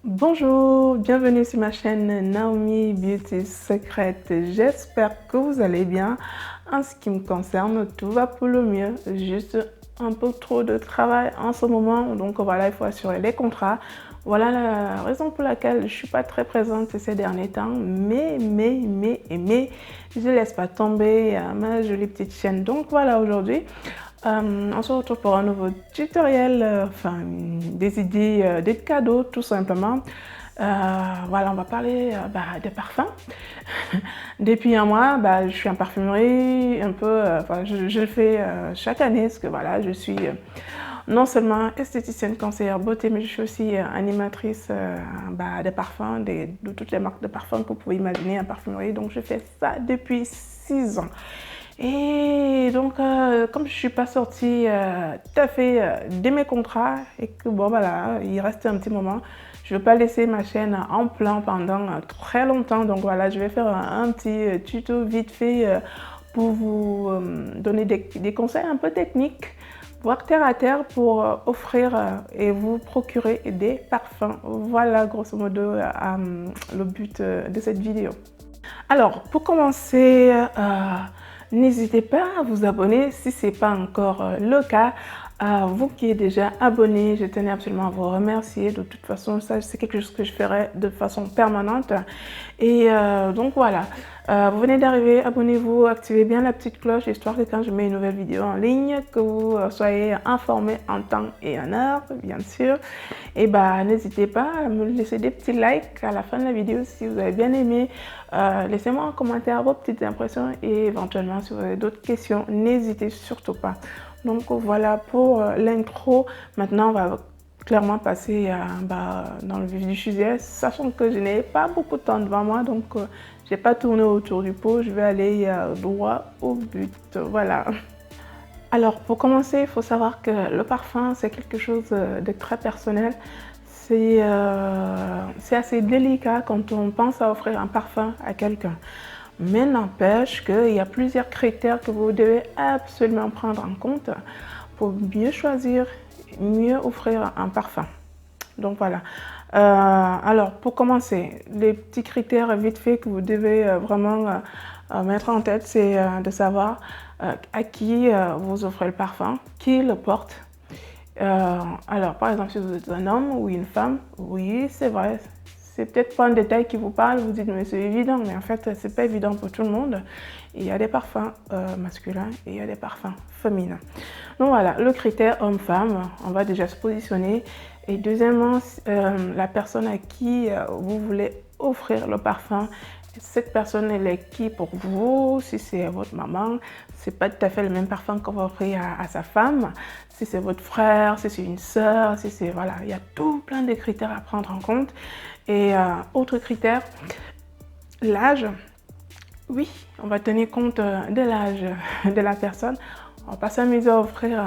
Bonjour, bienvenue sur ma chaîne Naomi Beauty Secret. J'espère que vous allez bien. En ce qui me concerne, tout va pour le mieux. Juste un peu trop de travail en ce moment. Donc voilà, il faut assurer les contrats. Voilà la raison pour laquelle je ne suis pas très présente ces derniers temps. Mais, je ne laisse pas tomber ma jolie petite chaîne. Donc voilà, aujourd'hui, on se retrouve pour un nouveau tutoriel, des idées, des cadeaux tout simplement. Voilà, on va parler des parfums. Depuis un mois, je suis en parfumerie un peu, je le fais chaque année parce que voilà, je suis non seulement esthéticienne conseillère beauté, mais je suis aussi animatrice des parfums, de toutes les marques de parfums que vous pouvez imaginer en parfumerie. Donc je fais ça depuis 6 ans. Et donc, comme je ne suis pas sortie tout à fait de mes contrats et que bon, voilà, il restait un petit moment, je ne veux pas laisser ma chaîne en plan pendant très longtemps. Donc voilà, je vais faire un petit tuto vite fait pour vous donner des conseils un peu techniques, voire terre à terre pour offrir et vous procurer des parfums. Voilà grosso modo le but de cette vidéo. Alors, pour commencer, n'hésitez pas à vous abonner si ce n'est pas encore le cas. Vous qui êtes déjà abonné, je tenais absolument à vous remercier. De toute façon, ça, c'est quelque chose que je ferai de façon permanente. Et donc voilà, vous venez d'arriver, abonnez-vous, activez bien la petite cloche, histoire que quand je mets une nouvelle vidéo en ligne, que vous soyez informés en temps et en heure, bien sûr. Et n'hésitez pas à me laisser des petits likes à la fin de la vidéo si vous avez bien aimé. Laissez-moi en commentaire vos petites impressions et éventuellement si vous avez d'autres questions, n'hésitez surtout pas. Donc voilà pour l'intro. Maintenant, on va clairement passer dans le vif du sujet, sachant que je n'ai pas beaucoup de temps devant moi, donc je n'ai pas tourné autour du pot, je vais aller droit au but. Voilà. Alors pour commencer, il faut savoir que le parfum, c'est quelque chose de très personnel. C'est assez délicat quand on pense à offrir un parfum à quelqu'un. Mais n'empêche qu'il y a plusieurs critères que vous devez absolument prendre en compte pour mieux choisir, mieux offrir un parfum. Donc voilà. Alors pour commencer, les petits critères vite fait que vous devez vraiment mettre en tête, c'est de savoir à qui vous offrez le parfum, qui le porte. Alors par exemple, si vous êtes un homme ou une femme, oui c'est vrai, c'est peut-être pas un détail qui vous parle, vous dites mais c'est évident, mais en fait c'est pas évident pour tout le monde. Il y a des parfums masculins et il y a des parfums féminins. Donc voilà, le critère homme-femme, on va déjà se positionner. Et deuxièmement, la personne à qui vous voulez offrir le parfum, cette personne elle est qui pour vous? Si c'est votre maman, c'est pas tout à fait le même parfum qu'on va offrir à sa femme. Si c'est votre frère, si c'est une sœur, si c'est voilà, il y a tout plein de critères à prendre en compte. Et autre critère, l'âge. Oui, on va tenir compte de l'âge de la personne. On va pas s'amuser à offrir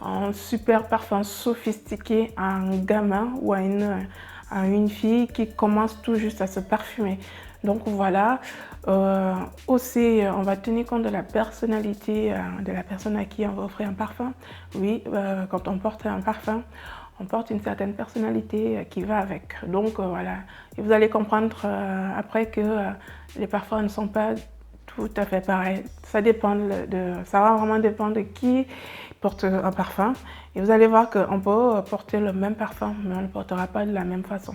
un super parfum sophistiqué à un gamin ou à une fille qui commence tout juste à se parfumer. Donc voilà, aussi on va tenir compte de la personnalité de la personne à qui on va offrir un parfum. Oui, quand on porte un parfum, on porte une certaine personnalité qui va avec. Donc voilà, et vous allez comprendre après que les parfums ne sont pas tout à fait pareils. Ça va vraiment dépendre de qui porte un parfum. Et vous allez voir qu'on peut porter le même parfum, mais on ne le portera pas de la même façon.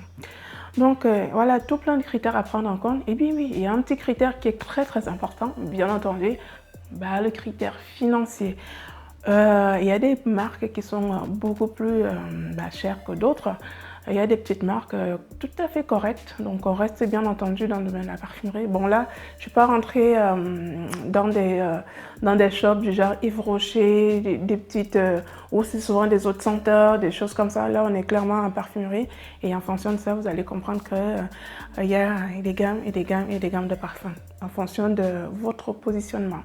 Donc voilà, tout plein de critères à prendre en compte. Et puis oui, il y a un petit critère qui est très important, bien entendu, le critère financier. Il y a des marques qui sont beaucoup plus chères que d'autres. Il y a des petites marques tout à fait correctes. Donc on reste bien entendu dans le domaine de la parfumerie. Bon là, je ne suis pas rentrée dans des shops du genre Yves Rocher, des petites, ou c'est souvent des autres senteurs, des choses comme ça. Là, on est clairement en parfumerie. Et en fonction de ça, vous allez comprendre qu'il y a des gammes et des gammes et des gammes de parfums en fonction de votre positionnement.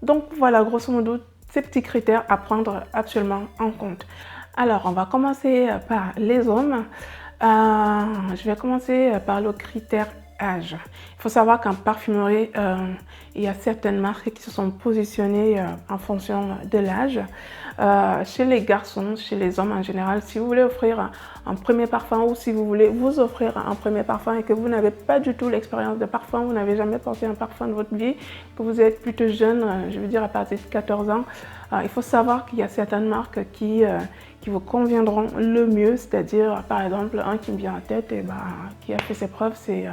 Donc voilà, grosso modo, ces petits critères à prendre absolument en compte. Alors, on va commencer par les hommes. Je vais commencer par le critère âge. Il faut savoir qu'en parfumerie, il y a certaines marques qui se sont positionnées en fonction de l'âge. chez les garçons, chez les hommes en général, si vous voulez offrir un premier parfum ou si vous voulez vous offrir un premier parfum et que vous n'avez pas du tout l'expérience de parfum, vous n'avez jamais porté un parfum de votre vie, que vous êtes plutôt jeune, je veux dire à partir de 14 ans, il faut savoir qu'il y a certaines marques qui vous conviendront le mieux, c'est-à-dire par exemple un qui me vient en tête et qui a fait ses preuves, c'est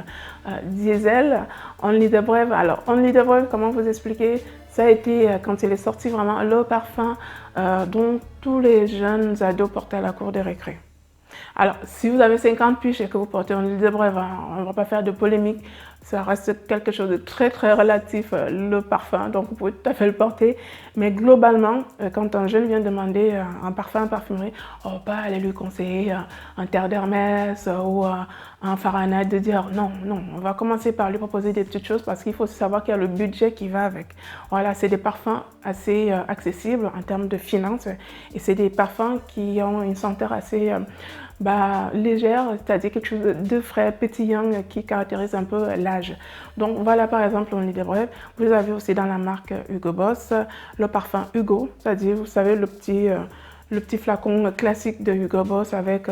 Diesel Only the Brave. Alors Only the Brave, comment vous expliquer? Ça a été quand il est sorti vraiment le parfum dont tous les jeunes ados portaient à la cour des récré. Alors, si vous avez 50 piges et que vous portez un Only the Brave, on ne va pas faire de polémique, ça reste quelque chose de très très relatif, le parfum, donc vous pouvez tout à fait le porter. Mais globalement, quand un jeune vient demander un parfum en parfumerie, on ne va pas aller lui conseiller un Terre d'Hermès ou un Fahrenheit, de dire non, non, on va commencer par lui proposer des petites choses parce qu'il faut savoir qu'il y a le budget qui va avec. Voilà, c'est des parfums assez accessibles en termes de finances et c'est des parfums qui ont une senteur assez légère, c'est-à-dire quelque chose de frais, pétillant qui caractérise un peu l'âge. Donc voilà par exemple Only the Brave. Vous avez aussi dans la marque Hugo Boss le parfum Hugo, c'est-à-dire vous savez le petit flacon classique de Hugo Boss avec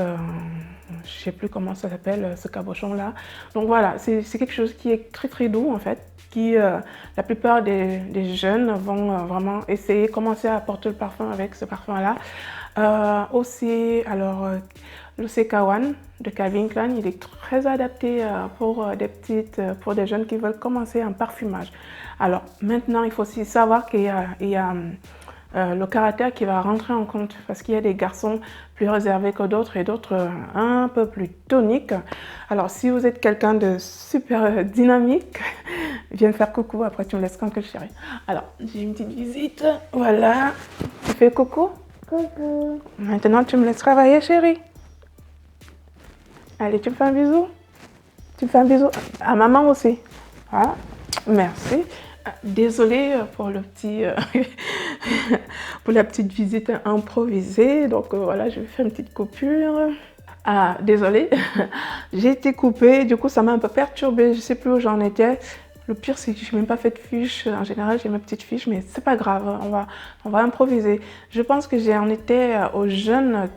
je sais plus comment ça s'appelle ce cabochon là. Donc voilà, c'est quelque chose qui est très très doux en fait, qui la plupart des jeunes vont vraiment essayer, commencer à porter le parfum avec ce parfum là. Aussi alors le CK1 de Calvin Klein, il est très adapté pour des jeunes qui veulent commencer un parfumage. Alors maintenant, il faut aussi savoir qu'il y a le caractère qui va rentrer en compte parce qu'il y a des garçons plus réservés que d'autres et d'autres un peu plus toniques. Alors si vous êtes quelqu'un de super dynamique, viens me faire coucou, après tu me laisses tranquille chérie. Alors j'ai une petite visite, voilà, tu fais coucou? Coucou. Maintenant tu me laisses travailler chérie. Allez, tu me fais un bisou? Tu me fais un bisou à maman aussi. Voilà, merci. Désolée pour le petit, pour la petite visite improvisée. Donc voilà, je vais faire une petite coupure. Désolée, j'ai été coupée. Du coup, ça m'a un peu perturbée. Je ne sais plus où j'en étais. Le pire, c'est que je n'ai même pas fait de fiche. En général, j'ai ma petite fiche, mais c'est pas grave. On va improviser. Je pense que j'en étais aux jeunes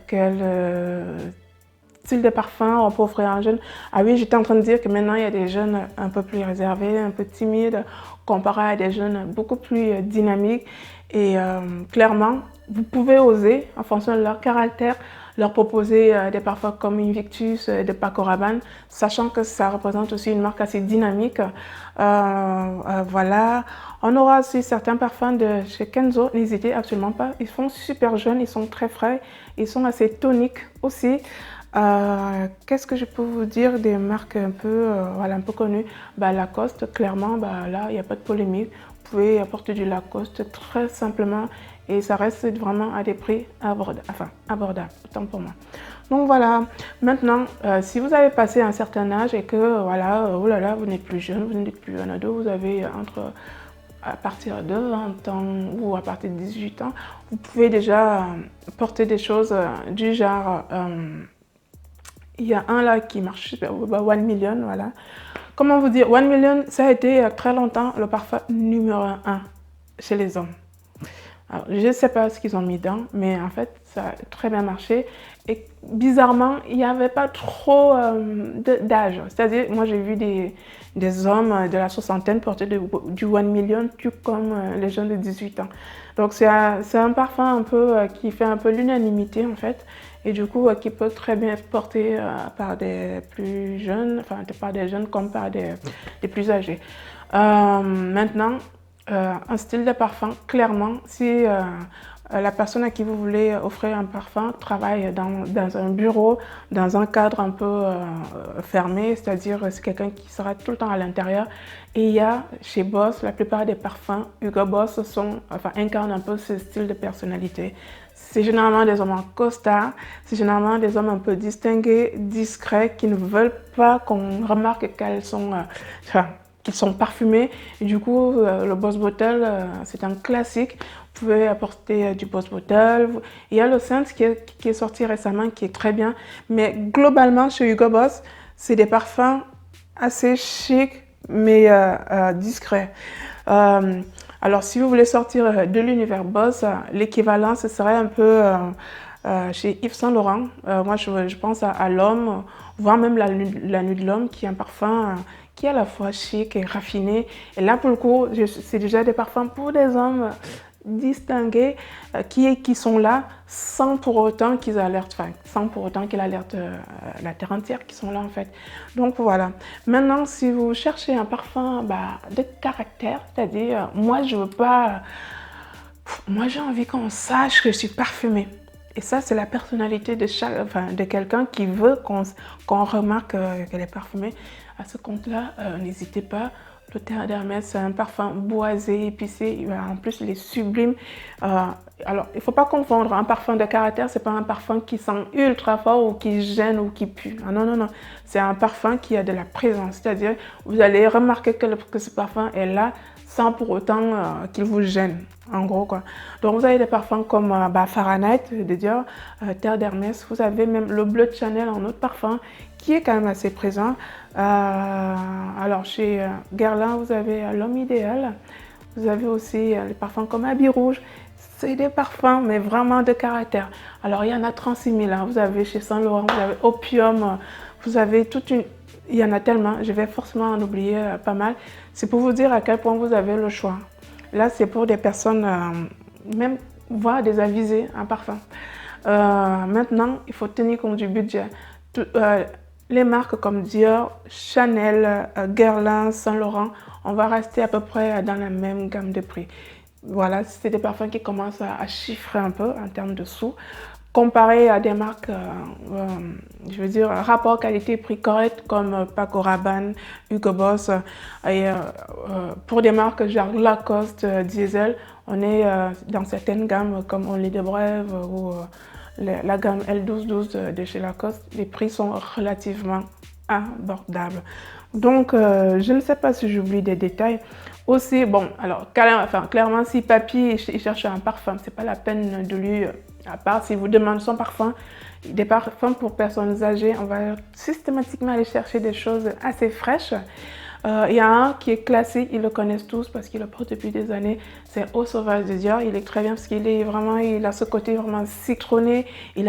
style de parfum, on peut offrir à un jeune. Ah oui, j'étais en train de dire que maintenant il y a des jeunes un peu plus réservés, un peu timides, comparé à des jeunes beaucoup plus dynamiques. Et clairement, vous pouvez oser, en fonction de leur caractère, leur proposer des parfums comme Invictus, de Paco Rabanne, sachant que ça représente aussi une marque assez dynamique. Voilà. On aura aussi certains parfums de chez Kenzo, n'hésitez absolument pas. Ils sont super jeunes, ils sont très frais, ils sont assez toniques aussi. Qu'est-ce que je peux vous dire des marques un peu, voilà, un peu connues? Lacoste, clairement, là, il n'y a pas de polémique. Vous pouvez apporter du Lacoste très simplement et ça reste vraiment à des prix abordables, autant pour moi. Donc voilà, maintenant, si vous avez passé un certain âge et que, voilà, oh là là, vous n'êtes plus jeune, vous n'êtes plus un ado, vous avez à partir de 20 ans ou à partir de 18 ans, vous pouvez déjà porter des choses du genre... il y a un là qui marche, 1 Million, voilà. Comment vous dire, 1 Million, ça a été très longtemps le parfum numéro 1 chez les hommes. Alors, je ne sais pas ce qu'ils ont mis dedans, mais en fait, ça a très bien marché. Et bizarrement, il n'y avait pas trop d'âge. C'est-à-dire, moi, j'ai vu des hommes de la soixantaine porter du 1 Million, tout comme les jeunes de 18 ans. Donc, c'est un parfum un peu qui fait un peu l'unanimité, en fait. Et du coup, qui peut très bien être porté par des plus jeunes, enfin, par des jeunes comme par des plus âgés. Maintenant, un style de parfum, clairement, si la personne à qui vous voulez offrir un parfum travaille dans un bureau, dans un cadre un peu fermé, c'est-à-dire c'est quelqu'un qui sera tout le temps à l'intérieur. Et il y a chez Boss, la plupart des parfums Hugo Boss incarnent un peu ce style de personnalité. C'est généralement des hommes en costard, c'est généralement des hommes un peu distingués, discrets, qui ne veulent pas qu'on remarque qu'ils sont parfumés. Et du coup, le Boss Bottle, c'est un classique. Vous pouvez apporter du Boss Bottle. Il y a le Sense qui est sorti récemment, qui est très bien. Mais globalement, chez Hugo Boss, c'est des parfums assez chics, mais discrets. Alors, si vous voulez sortir de l'univers boss, l'équivalent, ce serait un peu chez Yves Saint Laurent. Moi, je pense à l'homme, voire même la nuit de l'homme, qui est un parfum qui est à la fois chic et raffiné. Et là, pour le coup, c'est déjà des parfums pour des hommes distingués qui sont là sans pour autant qu'ils alertent, enfin, sans pour autant qu'ils alertent la terre entière, qui sont là en fait. Donc voilà. Maintenant, si vous cherchez un parfum de caractère, c'est-à-dire, moi je veux pas, moi j'ai envie qu'on sache que je suis parfumée. Et ça, c'est la personnalité de quelqu'un qui veut qu'on remarque qu'elle est parfumée. À ce compte-là, n'hésitez pas. Le Terre d'Hermès, c'est un parfum boisé, épicé. En plus, il est sublime. Alors, il ne faut pas confondre. Un parfum de caractère, ce n'est pas un parfum qui sent ultra fort ou qui gêne ou qui pue. Ah, non, non, non. C'est un parfum qui a de la présence. C'est-à-dire, vous allez remarquer que ce parfum est là sans pour autant qu'il vous gêne. En gros, quoi. Donc, vous avez des parfums comme Fahrenheit de Dior, Terre d'Hermès. Vous avez même le bleu de Chanel en autre parfum qui est quand même assez présent. Alors, chez Guerlain, vous avez l'homme idéal. Vous avez aussi les parfums comme Habit Rouge. C'est des parfums, mais vraiment de caractère. Alors, il y en a 36 000. Hein. Vous avez chez Saint Laurent, vous avez Opium, vous avez toute une... Il y en a tellement, je vais forcément en oublier pas mal. C'est pour vous dire à quel point vous avez le choix. Là, c'est pour des personnes, même voire des avisés, un parfum. Maintenant, il faut tenir compte du budget. Les marques comme Dior, Chanel, Guerlain, Saint Laurent, on va rester à peu près dans la même gamme de prix. Voilà, c'est des parfums qui commencent à chiffrer un peu en termes de sous. Comparé à des marques, je veux dire, rapport qualité-prix correct comme Paco Rabanne, Hugo Boss. Et pour des marques genre Lacoste, Diesel, on est dans certaines gammes comme Only de Brève ou la gamme L1212 de chez Lacoste. Les prix sont relativement abordables. Donc, je ne sais pas si j'oublie des détails. Aussi, bon, alors, clairement, si papy il cherche un parfum, c'est pas la peine de lui... À part si vous demandez son parfum, des parfums pour personnes âgées, on va systématiquement aller chercher des choses assez fraîches. Il y a un qui est classique, ils le connaissent tous parce qu'il le porte depuis des années, c'est Eau Sauvage de Dior. Il est très bien parce qu'il est vraiment, il a ce côté vraiment citronné, il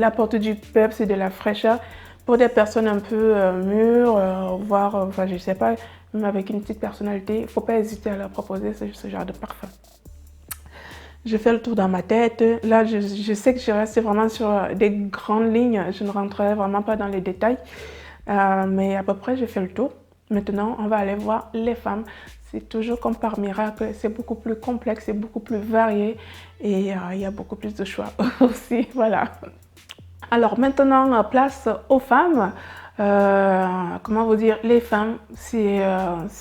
apporte du peps et de la fraîcheur pour des personnes un peu mûres, voire, je sais pas, même avec une petite personnalité. Il ne faut pas hésiter à leur proposer ce genre de parfum. Je fais le tour dans ma tête. Là, je sais que je reste vraiment sur des grandes lignes. Je ne rentrerai vraiment pas dans les détails. Mais à peu près, j'ai fait le tour. Maintenant, on va aller voir les femmes. C'est toujours comme par miracle. C'est beaucoup plus complexe, c'est beaucoup plus varié. Et il y a beaucoup plus de choix aussi. Voilà. Alors maintenant, place aux femmes. Comment vous dire, les femmes, c'est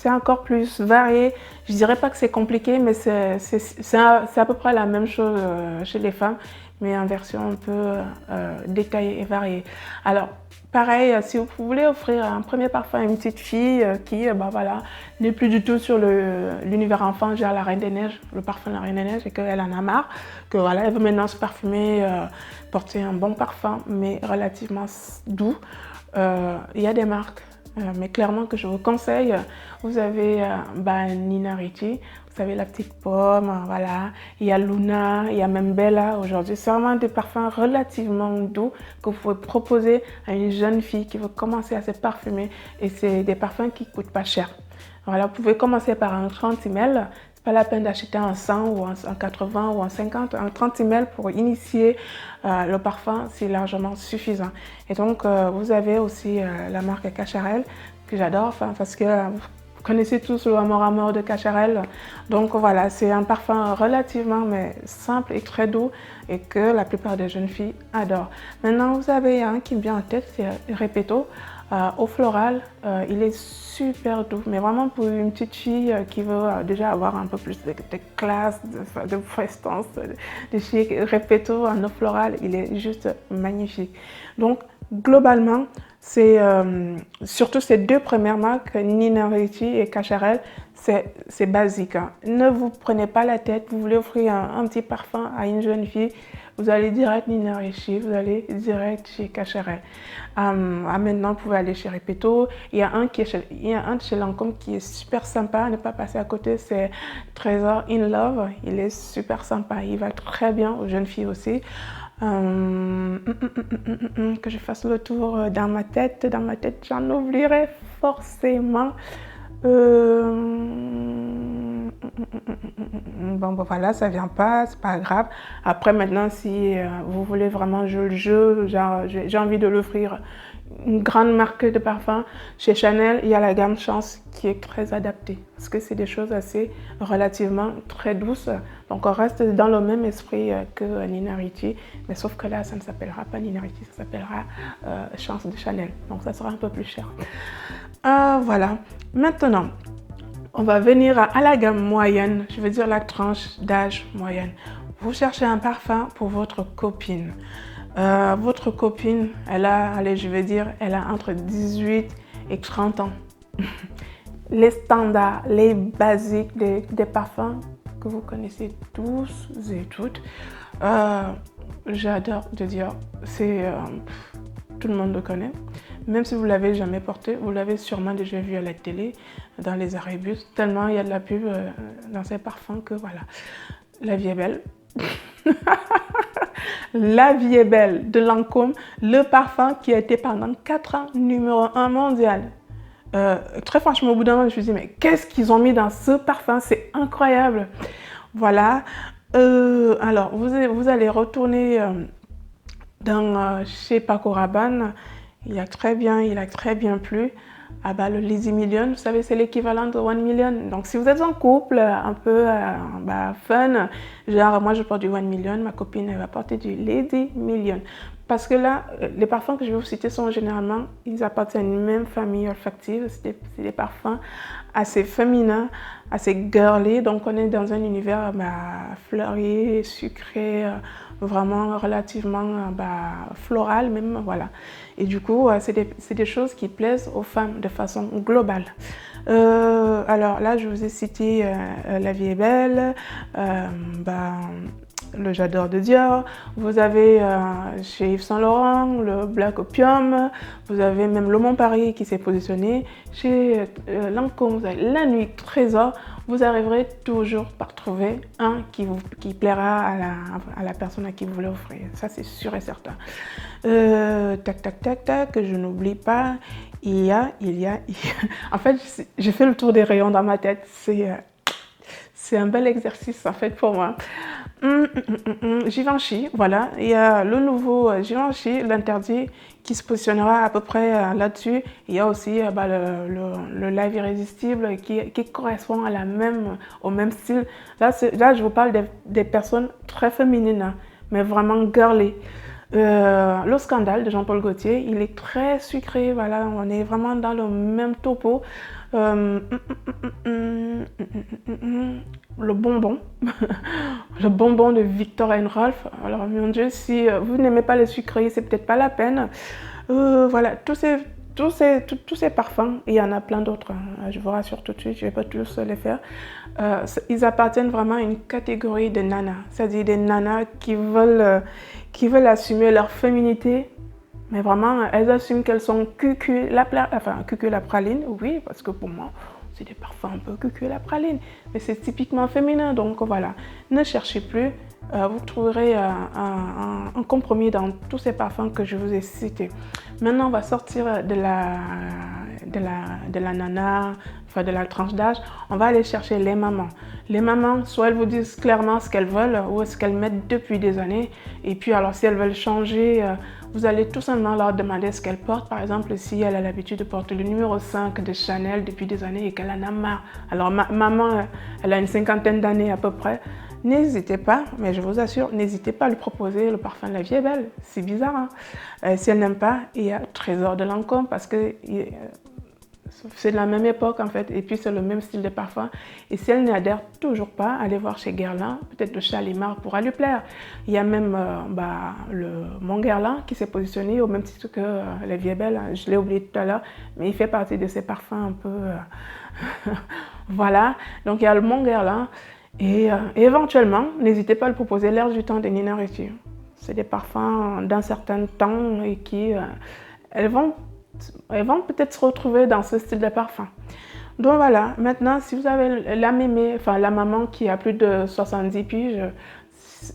encore plus varié. Je dirais pas que c'est compliqué, mais c'est à peu près la même chose chez les femmes, mais en version un peu détaillée et variée. Alors, pareil, si vous voulez offrir un premier parfum à une petite fille qui voilà, n'est plus du tout sur l'univers enfant, genre la Reine des Neiges, le parfum de la Reine des Neiges, et qu'elle en a marre, que voilà, elle veut maintenant se parfumer, porter un bon parfum, mais relativement doux. Il y a des marques, mais clairement que je vous conseille. Vous avez Nina Ricci, vous avez la petite pomme, voilà. Il y a Luna, il y a même Bella aujourd'hui. C'est vraiment des parfums relativement doux que vous pouvez proposer à une jeune fille qui veut commencer à se parfumer. Et c'est des parfums qui ne coûtent pas cher. Voilà, vous pouvez commencer par un 30 ml. Pas la peine d'acheter un 100 ou un 80 ou un 50, un 30 ml pour initier le parfum, c'est largement suffisant. Et donc, vous avez aussi la marque Cacharel, que j'adore, parce que vous connaissez tous le Amour à mort de Cacharel. Donc voilà, c'est un parfum relativement mais simple et très doux et que la plupart des jeunes filles adorent. Maintenant, vous avez un qui me vient en tête, c'est Repetto. Au floral, il est super doux, mais vraiment pour une petite fille qui veut déjà avoir un peu plus de classe, de prestance, de chic. Repetto en eau florale, il est juste magnifique. Donc globalement, c'est surtout ces deux premières marques, Nina Ricci et Cacharel, c'est basique. Hein. Ne vous prenez pas la tête, vous voulez offrir un petit parfum à une jeune fille, vous allez direct Nina Ricci, vous allez direct chez Cacheret. Maintenant, vous pouvez aller chez Repetto. Il y a un de chez Lancôme qui est super sympa, à ne pas passer à côté, c'est Trésor in Love. Il est super sympa, il va très bien aux jeunes filles aussi. Que je fasse le tour dans ma tête, j'en oublierai forcément. Bon, voilà, ça vient pas, c'est pas grave. Après, maintenant, si vous voulez vraiment jouer le jeu, genre, j'ai envie de l'offrir une grande marque de parfum, chez Chanel, il y a la gamme Chance qui est très adaptée. Parce que c'est des choses assez relativement très douces. Donc, on reste dans le même esprit que Nina Ricci. Mais sauf que là, ça ne s'appellera pas Nina Ricci, ça s'appellera Chance de Chanel. Donc, ça sera un peu plus cher. Voilà. Maintenant, on va venir à la gamme moyenne, je veux dire la tranche d'âge moyenne. Vous cherchez un parfum pour votre copine. Votre copine, elle a entre 18 et 30 ans. Les standards, les basiques des parfums que vous connaissez tous et toutes. J'adore de dire, tout le monde le connaît. Même si vous ne l'avez jamais porté, vous l'avez sûrement déjà vu à la télé, dans les arrêts-bus, tellement il y a de la pub dans ces parfums que voilà. La vie est belle. La vie est belle de Lancôme, le parfum qui a été pendant 4 ans numéro 1 mondial. Très franchement, au bout d'un moment, je me suis dit, mais qu'est-ce qu'ils ont mis dans ce parfum? C'est incroyable. Voilà. Alors, vous allez retourner chez Paco Rabanne. Il a très bien plu. Ah bah, le Lady Million, vous savez, c'est l'équivalent de 1 million. Donc, si vous êtes en couple, un peu fun, genre moi je porte du 1 million, ma copine elle va porter du Lady Million. Parce que là, les parfums que je vais vous citer sont généralement, ils appartiennent à une même famille olfactive. C'est des parfums assez féminins, assez girly. Donc, on est dans un univers fleuri, sucré, vraiment relativement floral même, voilà. Et du coup, c'est des choses qui plaisent aux femmes de façon globale. Alors là, je vous ai cité La vie est belle, le J'adore de Dior, vous avez chez Yves Saint Laurent le Black Opium, vous avez même Le Mont Paris qui s'est positionné, chez Lancôme, vous avez La Nuit Trésor, vous arriverez toujours par trouver un qui plaira à la personne à qui vous voulez offrir, ça c'est sûr et certain. Tac, que je n'oublie pas, il y a... En fait, j'ai fait le tour des rayons dans ma tête, c'est un bel exercice en fait pour moi. Givenchy, voilà, il y a le nouveau Givenchy, l'interdit, qui se positionnera à peu près là-dessus. Il y a aussi le Live Irrésistible qui correspond au même style. Là, je vous parle des personnes très féminines, hein, mais vraiment girly. Le Scandale de Jean-Paul Gaultier, il est très sucré, voilà, on est vraiment dans le même topo. Le bonbon, le bonbon de Viktor & Rolf. Alors mon Dieu, si vous n'aimez pas les sucrés, c'est peut-être pas la peine. Voilà, tous ces parfums, il y en a plein d'autres, hein, je vous rassure tout de suite, je ne vais pas tous les faire. Ils appartiennent vraiment à une catégorie de nanas, c'est-à-dire des nanas qui veulent assumer leur féminité, mais vraiment, elles assument qu'elles sont cucu la praline, oui, parce que pour moi, c'est des parfums un peu cucu la praline, mais c'est typiquement féminin, donc voilà. Ne cherchez plus, vous trouverez un compromis dans tous ces parfums que je vous ai cités. Maintenant, on va sortir de la nana, enfin de la tranche d'âge, on va aller chercher les mamans. Les mamans, soit elles vous disent clairement ce qu'elles veulent ou ce qu'elles mettent depuis des années, et puis alors si elles veulent changer, vous allez tout simplement leur demander ce qu'elles portent. Par exemple, si elle a l'habitude de porter le numéro 5 de Chanel depuis des années et qu'elle en a marre. Alors maman, elle a une 50aine d'années à peu près. N'hésitez pas, mais je vous assure, n'hésitez pas à lui proposer le parfum de La vie est belle. C'est bizarre, hein? Si elle n'aime pas, il y a Trésor de Lancôme parce que c'est de la même époque en fait, et puis c'est le même style de parfum. Et si elle n'adhère toujours pas, allez voir chez Guerlain, peut-être le Chalimard pourra lui plaire. Il y a même le Mont Guerlain qui s'est positionné au même titre que La vie est belle, je l'ai oublié tout à l'heure, mais il fait partie de ces parfums un peu... voilà, donc il y a le Mont Guerlain, et éventuellement, n'hésitez pas à le proposer L'air du temps de Nina Ricci. c'est des parfums d'un certain temps et qui, elles vont peut-être se retrouver dans ce style de parfum. Donc voilà, maintenant, si vous avez la mémé, enfin la maman qui a plus de 70 piges,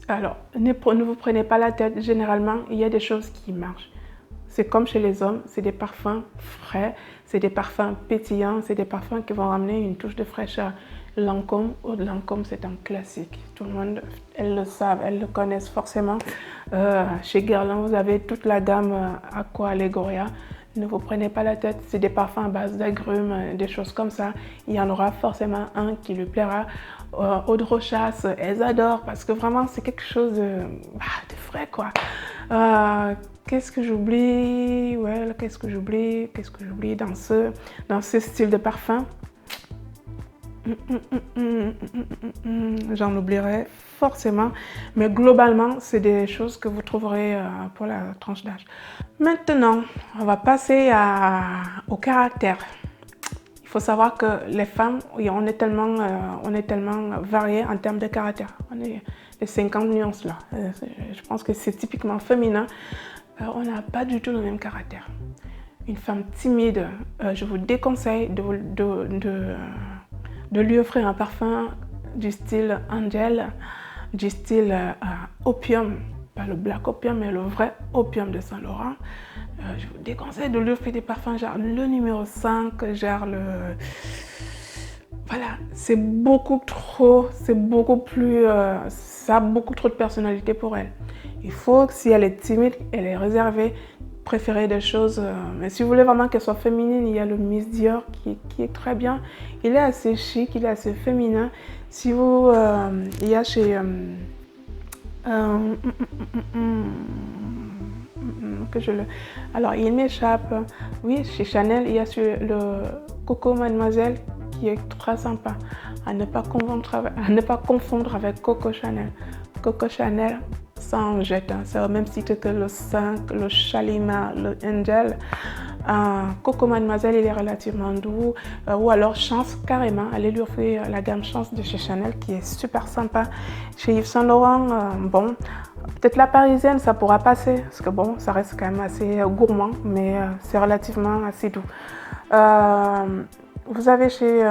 alors ne vous prenez pas la tête. Généralement, il y a des choses qui marchent. C'est comme chez les hommes, c'est des parfums frais, c'est des parfums pétillants, c'est des parfums qui vont ramener une touche de fraîcheur. Lancôme, Eau de Lancôme, c'est un classique. Tout le monde, elles le savent, elles le connaissent forcément. Chez Guerlain, vous avez toute la gamme Aqua Allegoria. Ne vous prenez pas la tête, c'est des parfums à base d'agrumes, des choses comme ça. Il y en aura forcément un qui lui plaira. Eau de Rochasse, elles adorent parce que vraiment, c'est quelque chose de frais, quoi. Qu'est-ce que j'oublie? Ouais, qu'est-ce que j'oublie dans ce style de parfum? J'en oublierai forcément, mais globalement, c'est des choses que vous trouverez pour la tranche d'âge. Maintenant, on va passer au caractère. Il faut savoir que les femmes, on est tellement variées en termes de caractère. On est les 50 nuances là. Je pense que c'est typiquement féminin. On n'a pas du tout le même caractère. Une femme timide, je vous déconseille de lui offrir un parfum du style Angel, du style Opium, pas le Black Opium, mais le vrai Opium de Saint Laurent. Je vous déconseille de lui offrir des parfums genre le numéro 5, genre le... Voilà, c'est beaucoup trop, ça a beaucoup trop de personnalité pour elle. Il faut que si elle est timide, elle est réservée, préférer des choses, mais si vous voulez vraiment qu'elle soit féminine, il y a le Miss Dior qui est très bien. Il est assez chic, il est assez féminin. Si vous, il y a chez alors il m'échappe. Oui, chez Chanel, il y a le Coco Mademoiselle qui est très sympa. À ne pas confondre avec Coco Chanel. Coco Chanel, ça en jette, hein. C'est au même titre que le 5, le Shalimar, le Angel. Coco Mademoiselle, il est relativement doux. Ou alors Chance, carrément. Allez lui offrir la gamme Chance de chez Chanel qui est super sympa. Chez Yves Saint Laurent, bon, peut-être la parisienne, ça pourra passer. Parce que bon, ça reste quand même assez gourmand, mais c'est relativement assez doux. Vous avez chez...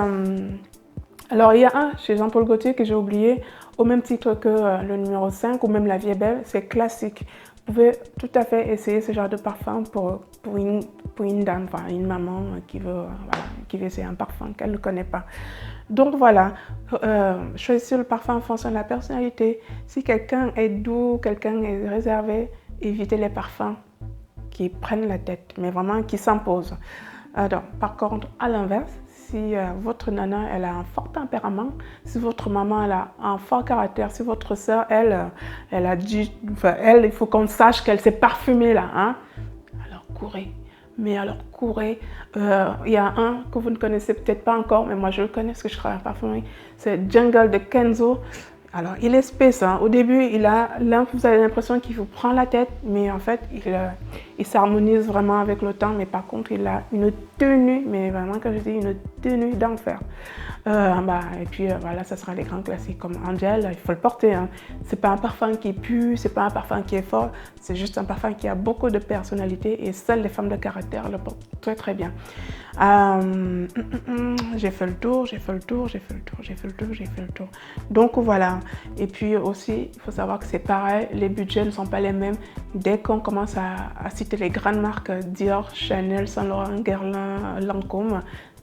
alors, il y a un chez Jean-Paul Gaultier que j'ai oublié, au même titre que le numéro 5 ou même La Vie est belle, c'est classique. Vous pouvez tout à fait essayer ce genre de parfum pour une dame, enfin une maman qui veut essayer un parfum qu'elle ne connaît pas. Donc voilà, choisissez le parfum en fonction de la personnalité. Si quelqu'un est doux, quelqu'un est réservé, évitez les parfums qui prennent la tête, mais vraiment qui s'imposent. Alors, par contre, à l'inverse, si votre nana, elle a un fort tempérament, si votre maman, elle a un fort caractère, si votre soeur, elle a dit, il faut qu'on sache qu'elle s'est parfumée là, hein? Alors courez. Mais alors courez. Il y a un que vous ne connaissez peut-être pas encore, mais moi je le connais parce que je travaille en parfumerie. C'est Jungle de Kenzo. Alors, il est space, hein. Au début, vous avez l'impression qu'il vous prend la tête, mais en fait, il s'harmonise vraiment avec le temps. Mais par contre, il a une tenue, mais vraiment, quand je dis une tenue d'enfer. Et puis, voilà, ça sera les grands classiques comme Angel, il faut le porter, hein. C'est pas un parfum qui pue, c'est pas un parfum qui est fort, c'est juste un parfum qui a beaucoup de personnalité et seules les femmes de caractère le portent très très bien. J'ai fait le tour. Donc voilà. Et puis aussi, il faut savoir que c'est pareil, les budgets ne sont pas les mêmes. Dès qu'on commence à citer les grandes marques Dior, Chanel, Saint Laurent, Guerlain, Lancôme,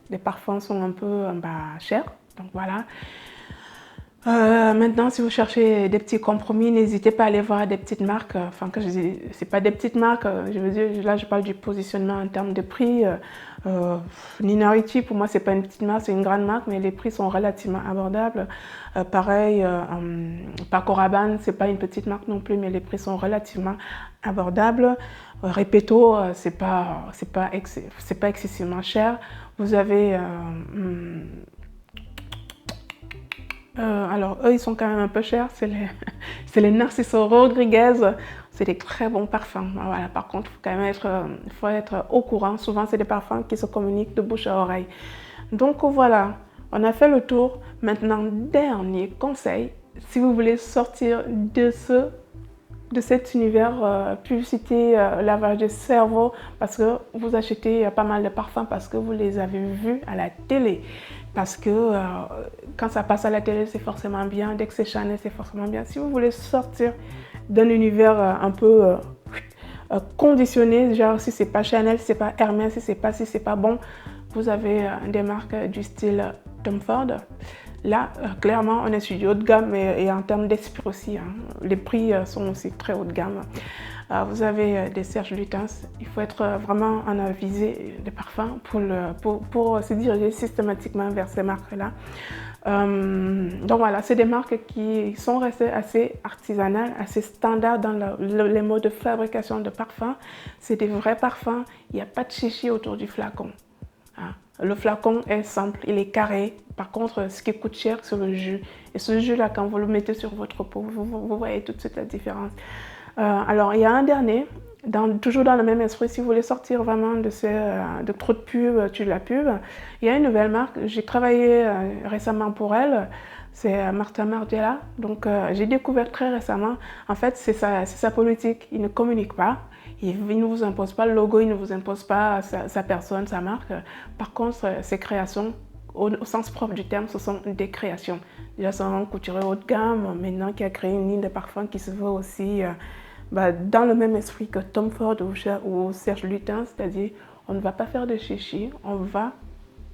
les parfums sont un peu chers. Donc voilà. Maintenant, si vous cherchez des petits compromis, n'hésitez pas à aller voir des petites marques. Enfin, quand je dis, c'est pas des petites marques, je veux dire, là, je parle du positionnement en termes de prix. Nina Ricci, pour moi, c'est pas une petite marque, c'est une grande marque, mais les prix sont relativement abordables. Pareil, Paco Rabanne, c'est pas une petite marque non plus, mais les prix sont relativement abordables. Repetto, c'est pas excessivement cher. Vous avez alors, eux, ils sont quand même un peu chers. C'est les Narciso Rodriguez. C'est des très bons parfums. Voilà. Par contre, il faut être au courant. Souvent, c'est des parfums qui se communiquent de bouche à oreille. Donc, voilà. On a fait le tour. Maintenant, dernier conseil. Si vous voulez sortir de ce de cet univers publicité, lavage de cerveau, parce que vous achetez pas mal de parfums parce que vous les avez vus à la télé. Parce que quand ça passe à la télé, c'est forcément bien. Dès que c'est Chanel, c'est forcément bien. Si vous voulez sortir d'un univers un peu conditionné, genre si c'est pas Chanel, si c'est pas Hermès, si c'est pas bon, vous avez des marques du style Tom Ford. Là, clairement, on est sur du haut de gamme et en termes d'esprit aussi, hein, les prix sont aussi très haut de gamme. Vous avez des Serge Lutens, il faut être vraiment en avisé des parfums pour se diriger systématiquement vers ces marques-là. Donc voilà, c'est des marques qui sont restées assez artisanales, assez standards dans les modes de fabrication de parfums. C'est des vrais parfums, il n'y a pas de chichi autour du flacon. Hein. Le flacon est simple, il est carré. Par contre, ce qui coûte cher, c'est le jus. Et ce jus-là, quand vous le mettez sur votre peau, vous voyez tout de suite la différence. Alors, il y a un dernier, toujours dans le même esprit, si vous voulez sortir vraiment de trop de pub, de la pub, il y a une nouvelle marque. J'ai travaillé récemment pour elle. C'est Martha Margiela. Donc, j'ai découvert très récemment. En fait, c'est sa politique. Il ne communique pas. Il ne vous impose pas le logo, il ne vous impose pas sa personne, sa marque. Par contre, ses créations, au sens propre du terme, ce sont des créations. Déjà, c'est un couturier haut de gamme, maintenant qui a créé une ligne de parfums qui se veut aussi dans le même esprit que Tom Ford ou Serge Lutens, c'est-à-dire on ne va pas faire de chichi, on va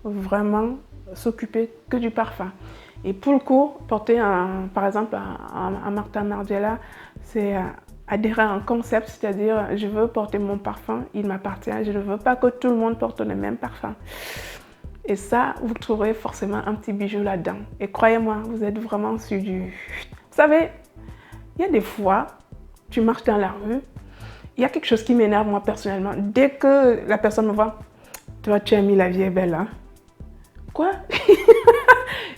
vraiment s'occuper que du parfum. Et pour le coup, porter par exemple un Martha Margiela, c'est adhérer à un concept, c'est-à-dire je veux porter mon parfum, il m'appartient, je ne veux pas que tout le monde porte le même parfum. Et ça, vous trouverez forcément un petit bijou là-dedans. Et croyez-moi, vous êtes vraiment sur du... Vous savez, il y a des fois, tu marches dans la rue, il y a quelque chose qui m'énerve moi personnellement. Dès que la personne me voit, toi tu as mis la vie est belle, hein? Quoi?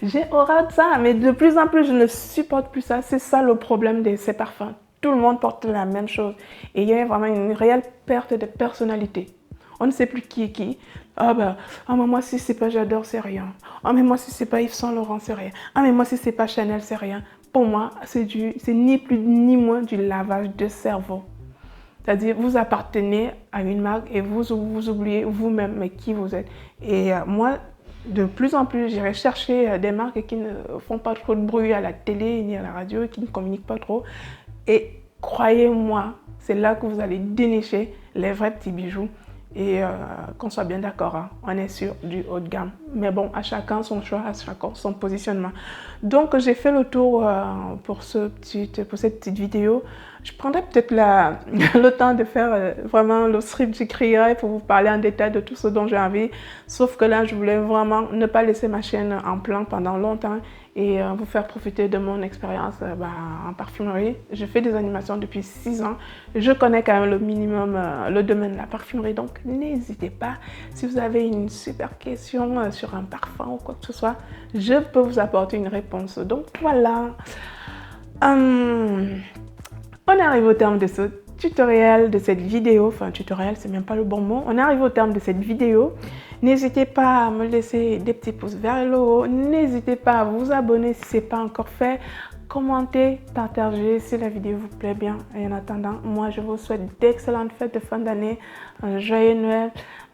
J'ai horreur de ça, mais de plus en plus, je ne supporte plus ça. C'est ça le problème de ces parfums. Tout le monde porte la même chose. Et il y a vraiment une réelle perte de personnalité. On ne sait plus qui est qui. Ah mais moi si c'est pas J'adore, c'est rien. Ah mais moi si c'est pas Yves Saint Laurent, c'est rien. Ah mais moi si c'est pas Chanel, c'est rien. Pour moi, c'est ni plus ni moins du lavage de cerveau. C'est-à-dire, vous appartenez à une marque et vous oubliez vous-même mais qui vous êtes. Et moi, de plus en plus, j'irai chercher des marques qui ne font pas trop de bruit à la télé ni à la radio, qui ne communiquent pas trop. Et croyez-moi, c'est là que vous allez dénicher les vrais petits bijoux. Et qu'on soit bien d'accord, hein, on est sur du haut de gamme. Mais bon, à chacun son choix, à chacun son positionnement. Donc, j'ai fait le tour pour cette petite vidéo. Je prendrai peut-être le temps de faire vraiment le script, j'écrirai pour vous parler en détail de tout ce dont j'ai envie. Sauf que là, je voulais vraiment ne pas laisser ma chaîne en plan pendant longtemps et vous faire profiter de mon expérience en parfumerie. Je fais des animations depuis 6 ans. Je connais quand même le minimum le domaine de la parfumerie. Donc, n'hésitez pas. Si vous avez une super question sur un parfum ou quoi que ce soit, je peux vous apporter une réponse. Donc, voilà. On arrive au terme de ce tutoriel, de cette vidéo. Enfin, tutoriel, c'est même pas le bon mot. On arrive au terme de cette vidéo. N'hésitez pas à me laisser des petits pouces vers le haut. N'hésitez pas à vous abonner si ce n'est pas encore fait. Commentez, partagez si la vidéo vous plaît bien. Et en attendant, moi, je vous souhaite d'excellentes fêtes de fin d'année, un joyeux Noël,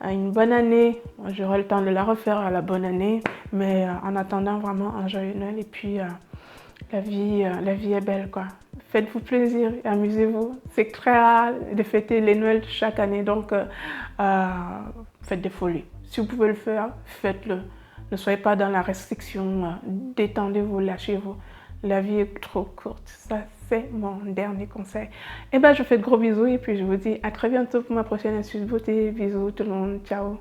une bonne année. J'aurai le temps de la refaire à la bonne année. Mais en attendant, vraiment, un joyeux Noël. Et puis, la vie est belle, quoi. Faites-vous plaisir, amusez-vous. C'est très rare de fêter les Noëls chaque année, donc faites des folies. Si vous pouvez le faire, faites-le. Ne soyez pas dans la restriction, détendez-vous, lâchez-vous. La vie est trop courte, ça c'est mon dernier conseil. Et je fais de gros bisous et puis je vous dis à très bientôt pour ma prochaine astuce beauté. Bisous tout le monde, ciao.